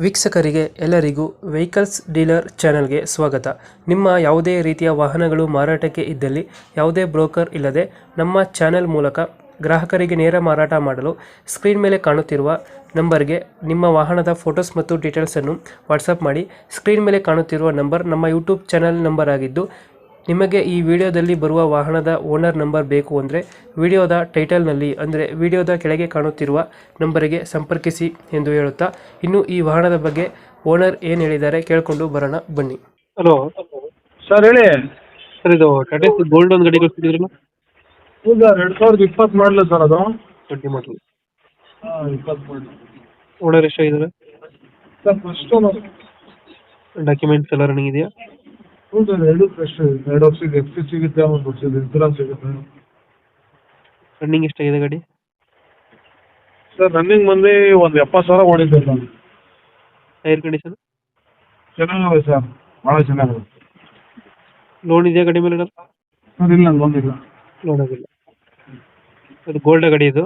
ವೀಕ್ಷಕರಿಗೆ ಎಲ್ಲರಿಗೂ vehicles dealer ಚಾನೆಲ್ಗೆ ಸ್ವಾಗತ. ನಿಮ್ಮ ಯಾವುದೇ ರೀತಿಯ ವಾಹನಗಳು ಮಾರಾಟಕ್ಕೆ ಇದ್ದಲ್ಲಿ ಯಾವುದೇ ಬ್ರೋಕರ್ ಇಲ್ಲದೆ ನಮ್ಮ ಚಾನೆಲ್ ಮೂಲಕ ಗ್ರಾಹಕರಿಗೆ ನೇರ ಮಾರಾಟ ಮಾಡಲು ಸ್ಕ್ರೀನ್ ಮೇಲೆ ಕಾಣುತ್ತಿರುವ ನಂಬರ್ಗೆ ನಿಮ್ಮ ವಾಹನದ ಫೋಟೋಸ್ ಮತ್ತು ಡೀಟೇಲ್ಸನ್ನು ವಾಟ್ಸಪ್ ಮಾಡಿ. ಸ್ಕ್ರೀನ್ ಮೇಲೆ ಕಾಣುತ್ತಿರುವ ನಂಬರ್ ನಮ್ಮ ಯೂಟ್ಯೂಬ್ ಚಾನೆಲ್ ನಂಬರ್ ಆಗಿದ್ದು, ನಿಮಗೆ ಈ ವಿಡಿಯೋದಲ್ಲಿ ಬರುವ ವಾಹನದ ಓನರ್ ನಂಬರ್ ಬೇಕು ಅಂದರೆ ವಿಡಿಯೋದ ಟೈಟಲ್ನಲ್ಲಿ ಅಂದರೆ ವಿಡಿಯೋದ ಕೆಳಗೆ ಕಾಣುತ್ತಿರುವ ನಂಬರಿಗೆ ಸಂಪರ್ಕಿಸಿ ಎಂದು ಹೇಳುತ್ತಾ, ಇನ್ನು ಈ ವಾಹನದ ಬಗ್ಗೆ ಓನರ್ ಏನು ಹೇಳಿದ್ದಾರೆ ಕೇಳಿಕೊಂಡು ಬರೋಣ ಬನ್ನಿ. ಹಲೋ ಸರ್ ಹೇಳಿ. ಸರ್, ಇದು ಟಾಟಾ ಗೋಲ್ಡ್ ಒಂದು ಗಾಡಿ ಕಳಿಸ್ತಿದ್ರಲ್ಲ, ಈಗ 2020 ಮಾಡಲ ಸರ್ ಅದು. 20 ಮಾಡಲ್. ಹಾಂ 20 ಮಾಡಲು. ಓನರ್ ಎಷ್ಟಾಗಿದ್ದಾರೆ? Sir first owner. ಡಾಕ್ಯುಮೆಂಟ್ಸ್ ಎಲ್ಲ ರನ್ನಿಂಗ್ ಇದೆಯಾ? ಹ್ಞೂ ಸರ್, ಎರಡು ಫ್ರೆಶ್ ಇದೆ. 2 ವರ್ಷದ ಎಫ್ ಸಿ ಸಿಗುತ್ತೆ, 1 ವರ್ಷದ ಇನ್ಸೂರೆನ್ಸ್ ಸಿಗುತ್ತೆ. ರನ್ನಿಂಗ್ ಎಷ್ಟಾಗಿದೆ ಗಾಡಿ? ಸರ್ ರನ್ನಿಂಗ್ ಬಂದು ಒಂದು 70,000 ಓಡಿದೆ ಸರ್. ಟೈರ್ ಕಂಡೀಷನ್ ಚೆನ್ನಾಗಿದೆ ಸರ್, ಭಾಳ ಚೆನ್ನಾಗಿದೆ. ಲೋನ್ ಇದೆಯಾ ಗಾಡಿ ಮೇಲೆ? ಸರ್ ಇಲ್ಲ, ಬಂದಿಲ್ಲ. ಲೋನ್ ಆಗಿಲ್ಲ. ಅದು ಗೋಲ್ಡ್ ಗಾಡಿ ಇದು?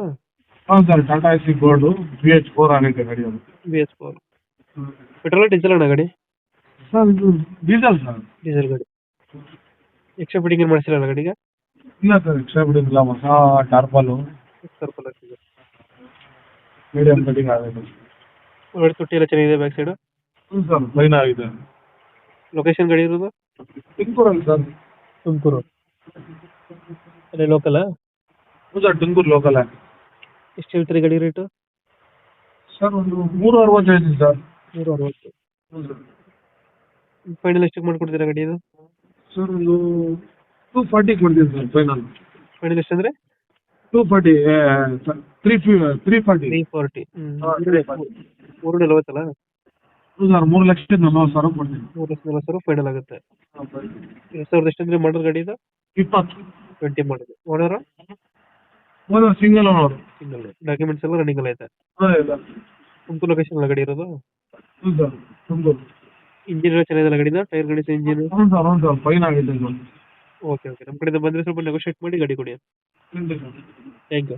ಹಾಂ sir, Tata AC gold BH4 ಆಗಿದೆ ಗಾಡಿ ಅದು. BS4 ಪೆಟ್ರೋಲ್ ಡೀಸೆಲ್ ಅಣ್ಣ ಗಾಡಿ? ಸರ್ ಇದು ಡೀಸೆಲ್ ಸರ್. ಡೀಸೆಲ್ ಗಾಡಿ. ಎಕ್ಸ್ಟ್ರಾ ಫಿಟ್ಟಿಂಗ್ ಏನು ಮಾಡಿಸಿರಲ್ಲ ಗಾಡಿಗೆ? ಇಲ್ಲ ಸರ್, ಎಕ್ಸ್ಟ್ರಾ ಬಿಡಿಲ್ಲ. ಹೊಸ ಟಾರ್ಪಲು ಸರ್ಪಲ್ ಆಗ್ತಿದೆ. ಮೀಡಿಯಂ ಕಟಿಂಗ್ ಆಗಿದೆ. ಒಳಗಡೆ ತೊಟ್ಟಿ ಎಲ್ಲ ಚೆನ್ನಾಗಿದೆ ಬ್ಯಾಕ್ ಸೈಡು? ಹ್ಞೂ ಸರ್, ಫೈನ್ ಆಗಿದೆ. ಲೊಕೇಶನ್ ಗಾಡಿ ಇರೋದು? ತುಮಕೂರಲ್ಲಿ ಸರ್. ತುಮಕೂರು ಅಲ್ಲೇ ಲೋಕಲಾ? ಹ್ಞೂ ಸರ್, ತುಮಕೂರು ಲೋಕಲ್. ಎಷ್ಟು ಹೇಳ್ತೀರಿ ಗಾಡಿ ರೇಟು? ಸರ್ ಒಂದು 360 ಹೇಳ್ತೀನಿ ಸರ್. 360. ಹ್ಞೂ ಸರ್. ಫೈನಲ್ ಎಷ್ಟಕ್ಕೆ ಮಾಡ್ಕೊಡ್ತೀರಾ ಗಾಡಿ ಇದು? ಸರ್ ಒಂದು 240 ಕೊಡ್ತೀನಿ ಸರ್ ಫೈನಲ್. ಫೈನಲ್ ಎಷ್ಟು ಅಂದರೆ? 240 340. 340. ಹಾಂ 340 ಅಲ್ಲ? ಹ್ಞೂ ಸರ್, 3,40,000 ಕೊಡ್ತೀನಿ. 3,40,000 ಫೈನಲ್ ಆಗುತ್ತೆ. ಹಾಂ ಸರ್. 2000 ಎಷ್ಟಂದ್ರೆ ಮಾಡಲ್ ಗಾಡಿ ಇದು? 20. 20 ಮಾಡೋದು. Owner? Owner single owner. Single. Documents ಎಲ್ಲ ರನ್ನಿಂಗ್ ಎಲ್ಲ ಐತೆ? ಹಾಂ ಇಲ್ಲ. ತುಮಕೂರು ಲೊಕೇಶನ್ ಅಲ್ಲ ಗಾಡಿ ಇರೋದು? ಹ್ಞೂ ಸರ್, ತುಮಕೂರು. ಇಂಜಿನ್ ಎಲ್ಲ ಚೆನ್ನಾಗಿದೆ ಗಾಡಿನ? Tyre condition, engine? ಹ್ಞೂ ಸರ್, ಫೈನ್ ಆಗಿದೆ ಸರ್. ಓಕೆ. ನಮ್ಮ ಕಡೆಯಿಂದ ಬಂದರೆ ಸ್ವಲ್ಪ ನೆಗೋಷಿಯೇಟ್ ಮಾಡಿ ಗಾಡಿ ಕೊಡಿ. Thank you sir. Thank you.